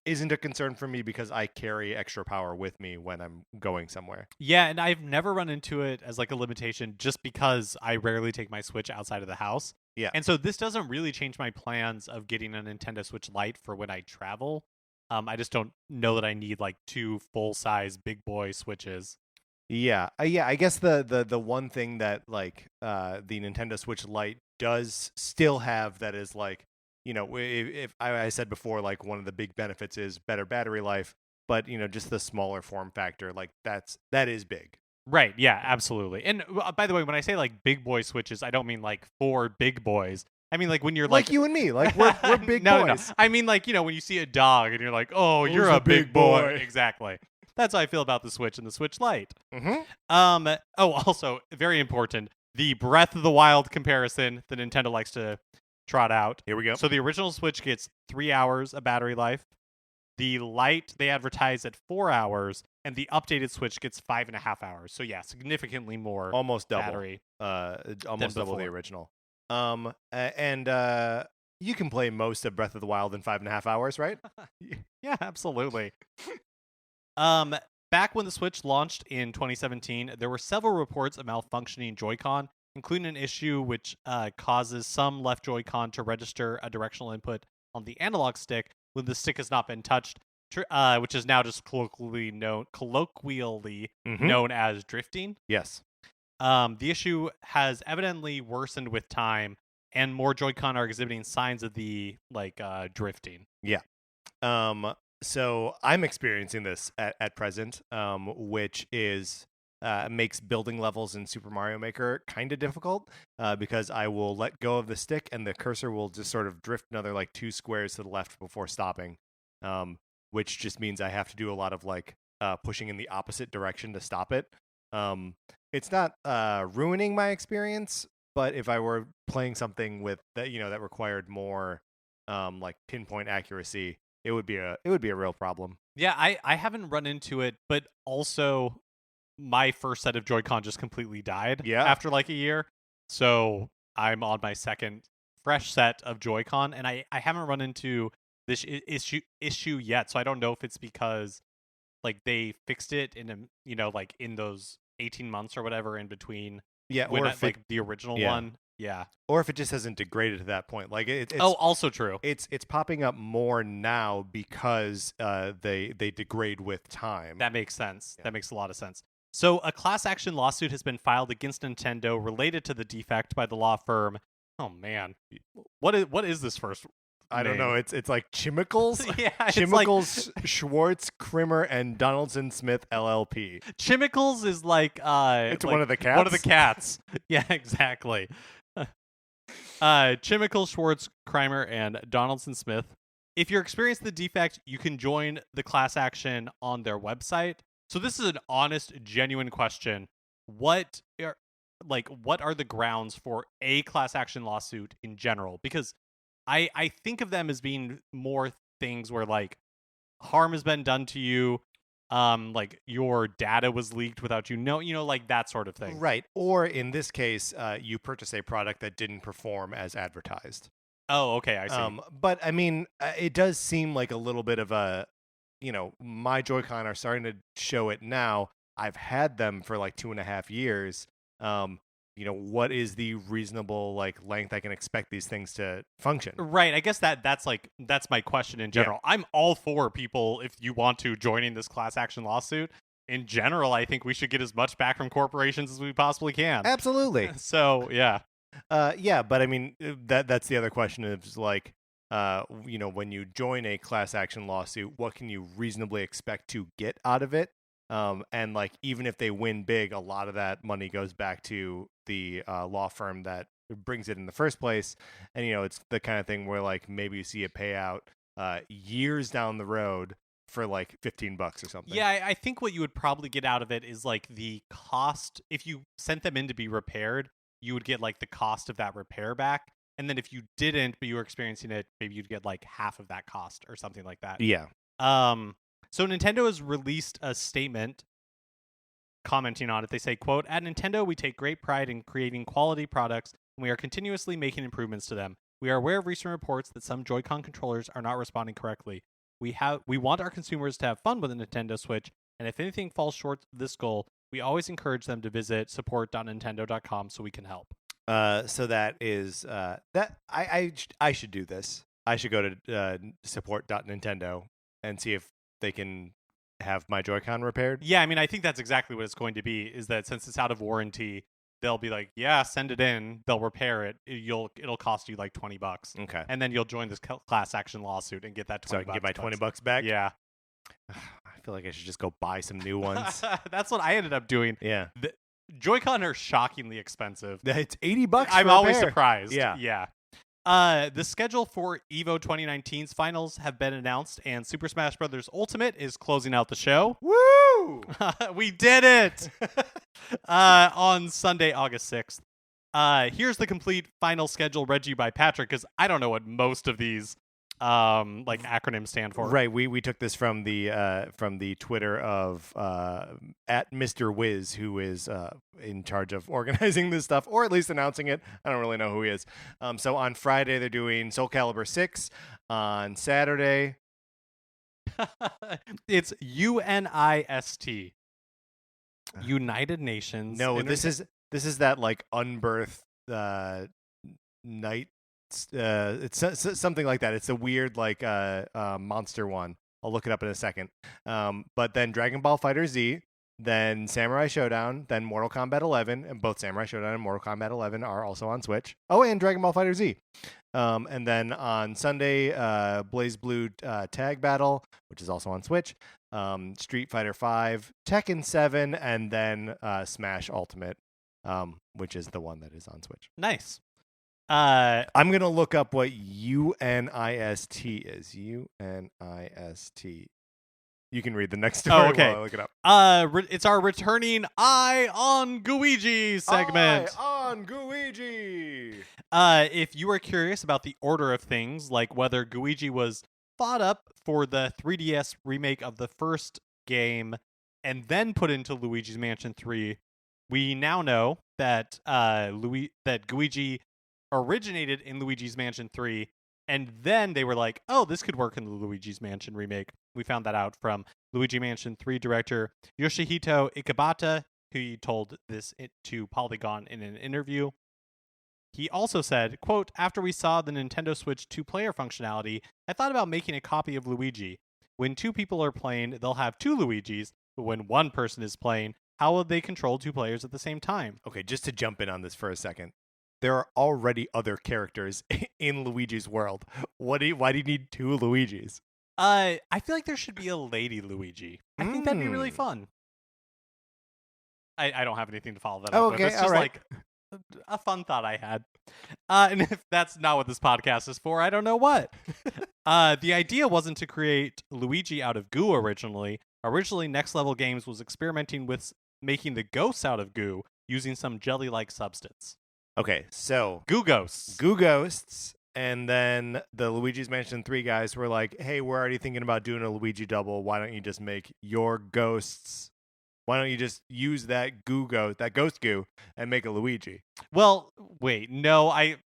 S1: isn't a concern for me because I carry extra power with me when I'm going somewhere.
S2: Yeah, and I've never run into it as like a limitation just because I rarely take my Switch outside of the house.
S1: Yeah.
S2: And so this doesn't really change my plans of getting a Nintendo Switch Lite for when I travel. I just don't know that I need like 2 full-size big boy Switches.
S1: Yeah. I guess the one thing that like the Nintendo Switch Lite does still have that is like, if I said before, like one of the big benefits is better battery life, but just the smaller form factor, like that is big.
S2: Right. Yeah, absolutely. And by the way, when I say like big boy Switches, I don't mean like 4 big boys. I mean like when you're like
S1: you and me, like we're big
S2: boys.
S1: No.
S2: I mean like, when you see a dog and you're like, oh, you're a big boy. Exactly. That's how I feel about the Switch and the Switch Lite.
S1: Mm-hmm.
S2: Also, very important, the Breath of the Wild comparison that Nintendo likes to trot out.
S1: Here we go.
S2: So the original Switch gets 3 hours of battery life. The Lite they advertise at 4 hours, and the updated Switch gets 5.5 hours. So yeah, significantly more.
S1: Almost double
S2: battery.
S1: Almost double the original. And you can play most of Breath of the Wild in 5.5 hours, right?
S2: Yeah, absolutely. Back when the Switch launched in 2017, there were several reports of malfunctioning Joy-Con, including an issue which causes some left Joy-Con to register a directional input on the analog stick when the stick has not been touched, which is now just colloquially known as drifting.
S1: Yes.
S2: The issue has evidently worsened with time, and more Joy-Con are exhibiting signs of the drifting.
S1: Yeah. So I'm experiencing this at present, which is makes building levels in Super Mario Maker kind of difficult because I will let go of the stick and the cursor will just sort of drift another like 2 squares to the left before stopping, which just means I have to do a lot of pushing in the opposite direction to stop it. It's not ruining my experience, but if I were playing something with that, that required more pinpoint accuracy, it would be a real problem.
S2: Yeah, I haven't run into it, but also my first set of Joy-Con just completely died after like a year. So I'm on my second fresh set of Joy-Con, and I haven't run into this issue yet. So I don't know if it's because they fixed it in in those 18 months or whatever in between.
S1: Yeah,
S2: or if the original one. Yeah.
S1: Or if it just hasn't degraded to that point. It's
S2: also true.
S1: It's popping up more now because they degrade with time.
S2: That makes sense. Yeah. That makes a lot of sense. So a class action lawsuit has been filed against Nintendo related to the defect by the law firm. Oh man. What is this first?
S1: I don't know. It's like Chemicals.
S2: Yeah,
S1: Chemicals, Schwartz, Krimmer, and Donaldson Smith LLP.
S2: Chemicals is
S1: it's one of the cats.
S2: One of the cats. Yeah, exactly. Chemicals, Schwartz, Krimmer, and Donaldson Smith. If you're experiencing the defect, you can join the class action on their website. So this is an honest, genuine question. What are the grounds for a class action lawsuit in general? Because I think of them as being more things where harm has been done to you, your data was leaked without that sort of thing.
S1: Right. Or in this case, you purchase a product that didn't perform as advertised.
S2: Oh, okay, I see.
S1: But I mean, it does seem like a little bit of a, my Joy-Con are starting to show it now. I've had them for 2.5 years. What is the reasonable length I can expect these things to function?
S2: Right. I guess that's my question in general. Yeah. I'm all for people, if you want to, joining this class action lawsuit. In general, I think we should get as much back from corporations as we possibly can.
S1: Absolutely.
S2: So, yeah.
S1: Yeah, but I mean, that's the other question is when you join a class action lawsuit, what can you reasonably expect to get out of it? And even if they win big, a lot of that money goes back to the law firm that brings it in the first place. And it's the kind of thing where maybe you see a payout years down the road for $15 or something.
S2: Yeah, I think what you would probably get out of it is the cost. If you sent them in to be repaired, you would get the cost of that repair back. And then if you didn't, but you were experiencing it, maybe you'd get half of that cost or something like that.
S1: Yeah.
S2: So Nintendo has released a statement commenting on it. They say, quote, "At Nintendo, we take great pride in creating quality products, and we are continuously making improvements to them. We are aware of recent reports that some Joy-Con controllers are not responding correctly. We want our consumers to have fun with the Nintendo Switch, and if anything falls short of this goal, we always encourage them to visit support.nintendo.com so we can help."
S1: So that is that I should do this. I should go to support.nintendo and see if they can have my Joy-Con repaired.
S2: Yeah, I mean, I think that's exactly what it's going to be, is that since it's out of warranty, they'll be like, yeah, send it in, they'll repair it. It'll cost you $20.
S1: Okay.
S2: And then you'll join this class action lawsuit and get that $20.
S1: So I can get my $20 back?
S2: Yeah.
S1: I feel like I should just go buy some new ones.
S2: That's what I ended up doing.
S1: Yeah.
S2: The Joy-Con are shockingly expensive.
S1: It's $80
S2: I'm
S1: for
S2: always
S1: repair.
S2: Surprised.
S1: Yeah.
S2: Yeah. The schedule for EVO 2019's finals have been announced, and Super Smash Bros. Ultimate is closing out the show.
S1: Woo!
S2: We did it! On Sunday, August 6th. Here's the complete final schedule read to you by Patrick, because I don't know what most of these like acronyms stand for.
S1: Right. We took this from the Twitter of at Mr. Wiz, who is in charge of organizing this stuff, or at least announcing it. I don't really know who he is. So on Friday they're doing Soul Calibur 6. On Saturday,
S2: it's UNIST. United Nations.
S1: No, this is that like unbirthed night. It's something like that. It's a weird like monster one. I'll look it up in a second. But then Dragon Ball Fighter Z, then Samurai Showdown, then Mortal Kombat 11, and both Samurai Showdown and Mortal Kombat 11 are also on Switch. Oh, and Dragon Ball Fighter Z. And then on Sunday, Blaze Blue Tag Battle, which is also on Switch. Street Fighter 5, Tekken 7, and then Smash Ultimate, which is the one that is on Switch.
S2: Nice.
S1: I'm going to look up what UNIST is. UNIST. You can read the next story
S2: okay.
S1: while I look it up.
S2: It's our returning Eye on Guiji segment.
S1: Eye on Guiji.
S2: If you are curious about the order of things, like whether Guiji was thought up for the 3DS remake of the first game and then put into Luigi's Mansion 3, we now know that that Guiji originated in Luigi's Mansion 3, and then they were like, oh, this could work in the Luigi's Mansion remake. We found that out from Luigi Mansion 3 director Yoshihito Ikebata, who told this to Polygon in an interview. He also said, quote, after we saw the Nintendo Switch 2-player functionality, I thought about making a copy of Luigi. When 2 people are playing, they'll have 2 Luigis, but when 1 person is playing, how will they control 2 players at the same time?
S1: Okay, just to jump in on this for a second. There are already other characters in Luigi's world. Why do you need 2 Luigis?
S2: I feel like there should be a Lady Luigi. I think that'd be really fun. I don't have anything to follow that up with. It's just like a fun thought I had. And if that's not what this podcast is for, I don't know what. The idea wasn't to create Luigi out of goo originally. Originally, Next Level Games was experimenting with making the ghosts out of goo using some jelly-like substance.
S1: Okay, so
S2: Goo ghosts.
S1: Goo ghosts, and then the Luigi's Mansion 3 guys were like, hey, we're already thinking about doing a Luigi double. Why don't you just make your ghosts? Why don't you just use that ghost goo, and make a Luigi?
S2: Well, wait, no, I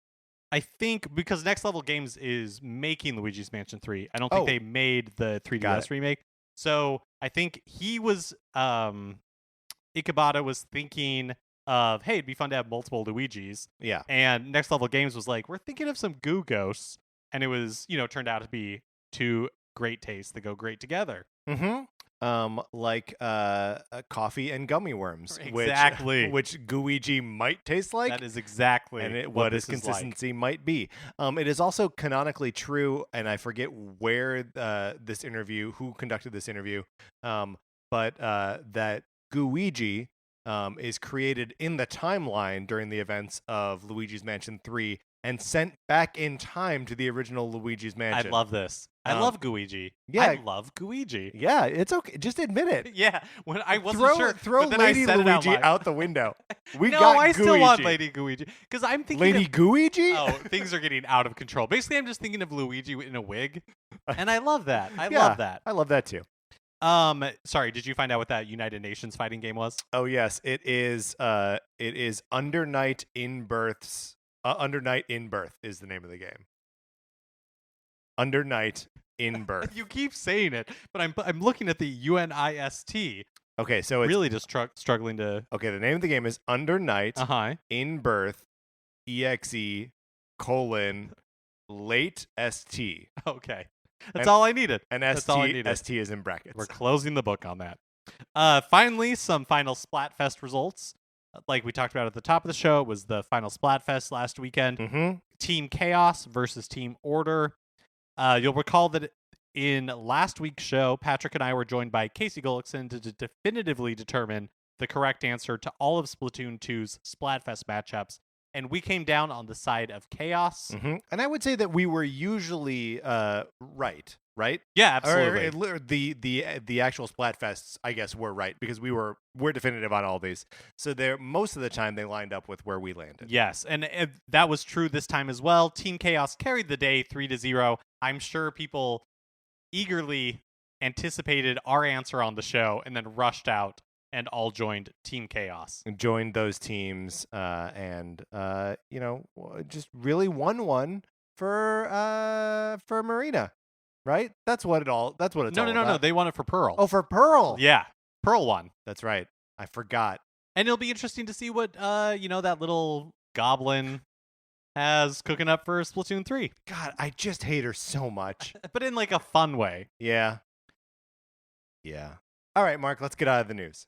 S2: think because Next Level Games is making Luigi's Mansion 3, I don't think they made the 3DS remake. So I think he was, Ikebata was thinking of, hey, it'd be fun to have multiple Luigis.
S1: Yeah. And
S2: Next Level Games was like, we're thinking of some goo ghosts. And it was, turned out to be 2 great tastes that go great together.
S1: Mm-hmm. Like coffee and gummy worms.
S2: Exactly.
S1: Which Gooigi might taste like.
S2: That is exactly
S1: what its consistency might be. It is also canonically true, and I forget where who conducted this interview, but that Gooigi is created in the timeline during the events of Luigi's Mansion 3 and sent back in time to the original Luigi's Mansion.
S2: I love this. I love Gooigi.
S1: Yeah.
S2: I love Gooigi.
S1: Yeah, it's okay. Just admit it.
S2: Yeah, when I wasn't sure.
S1: Throw Lady Luigi out the window. I
S2: still want Lady Gooigi. Because I'm thinking
S1: Lady Gooigi?
S2: Oh, things are getting out of control. Basically, I'm just thinking of Luigi in a wig. And I love that. I love that.
S1: I love that too.
S2: Sorry, did you find out what that United Nations fighting game was?
S1: Oh yes, it is Under Night in Births. Under Night in Birth is the name of the game. Under Night in Birth.
S2: You keep saying it, but I'm looking at the UNIST.
S1: Okay, so it's
S2: really just struggling to.
S1: Okay, the name of the game is Under Night in Birth EXE : late ST.
S2: Okay. That's all I needed.
S1: And ST is in brackets.
S2: We're closing the book on that. Finally, some final Splatfest results. Like we talked about at the top of the show, it was the final Splatfest last weekend.
S1: Mm-hmm.
S2: Team Chaos versus Team Order. You'll recall that in last week's show, Patrick and I were joined by Casey Gullickson to definitively determine the correct answer to all of Splatoon 2's Splatfest matchups. And we came down on the side of Chaos.
S1: Mm-hmm. And I would say that we were usually right?
S2: Yeah, absolutely.
S1: Or the actual Splatfests, I guess, were right because we're definitive on all these. So most of the time they lined up with where we landed.
S2: Yes, and that was true this time as well. Team Chaos carried the day 3-0 I'm sure people eagerly anticipated our answer on the show and then rushed out and all joined Team Chaos.
S1: Joined those teams and just really won one for Marina, right? That's what it's all about.
S2: No. They won it for Pearl.
S1: Oh, for Pearl.
S2: Yeah. Pearl won.
S1: That's right. I forgot.
S2: And it'll be interesting to see what that little goblin has cooking up for Splatoon 3.
S1: God, I just hate her so much.
S2: But in like a fun way.
S1: Yeah. All right, Mark, let's get out of the news.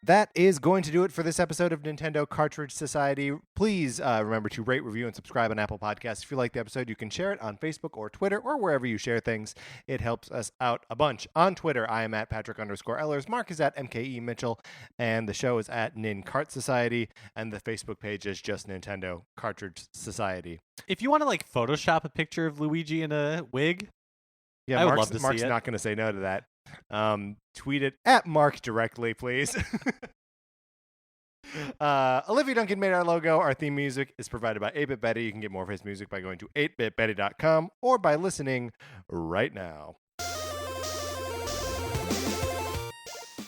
S1: That is going to do it for this episode of Nintendo Cartridge Society. Please remember to rate, review, and subscribe on Apple Podcasts. If you like the episode, you can share it on Facebook or Twitter or wherever you share things. It helps us out a bunch. On Twitter, I am at Patrick_Ellers. Mark is at MKE Mitchell. And the show is at Nin Cart Society. And the Facebook page is just Nintendo Cartridge Society.
S2: If you want to like Photoshop a picture of Luigi in a wig,
S1: yeah,
S2: I would
S1: Mark's
S2: love to
S1: Mark's
S2: see it.
S1: not going to say no to that. Tweet it at Mark directly, please. Olivia Duncan made our logo. Our theme music is provided by 8-Bit Betty. You can get more of his music by going to 8bitbetty.com or by listening right now.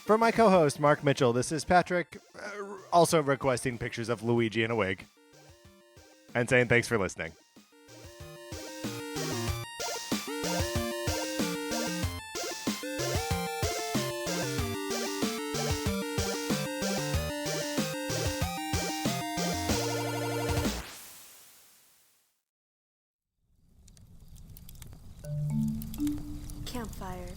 S1: For my co-host, Mark Mitchell, this is Patrick, also requesting pictures of Luigi in a wig and saying thanks for listening.
S3: Campfire.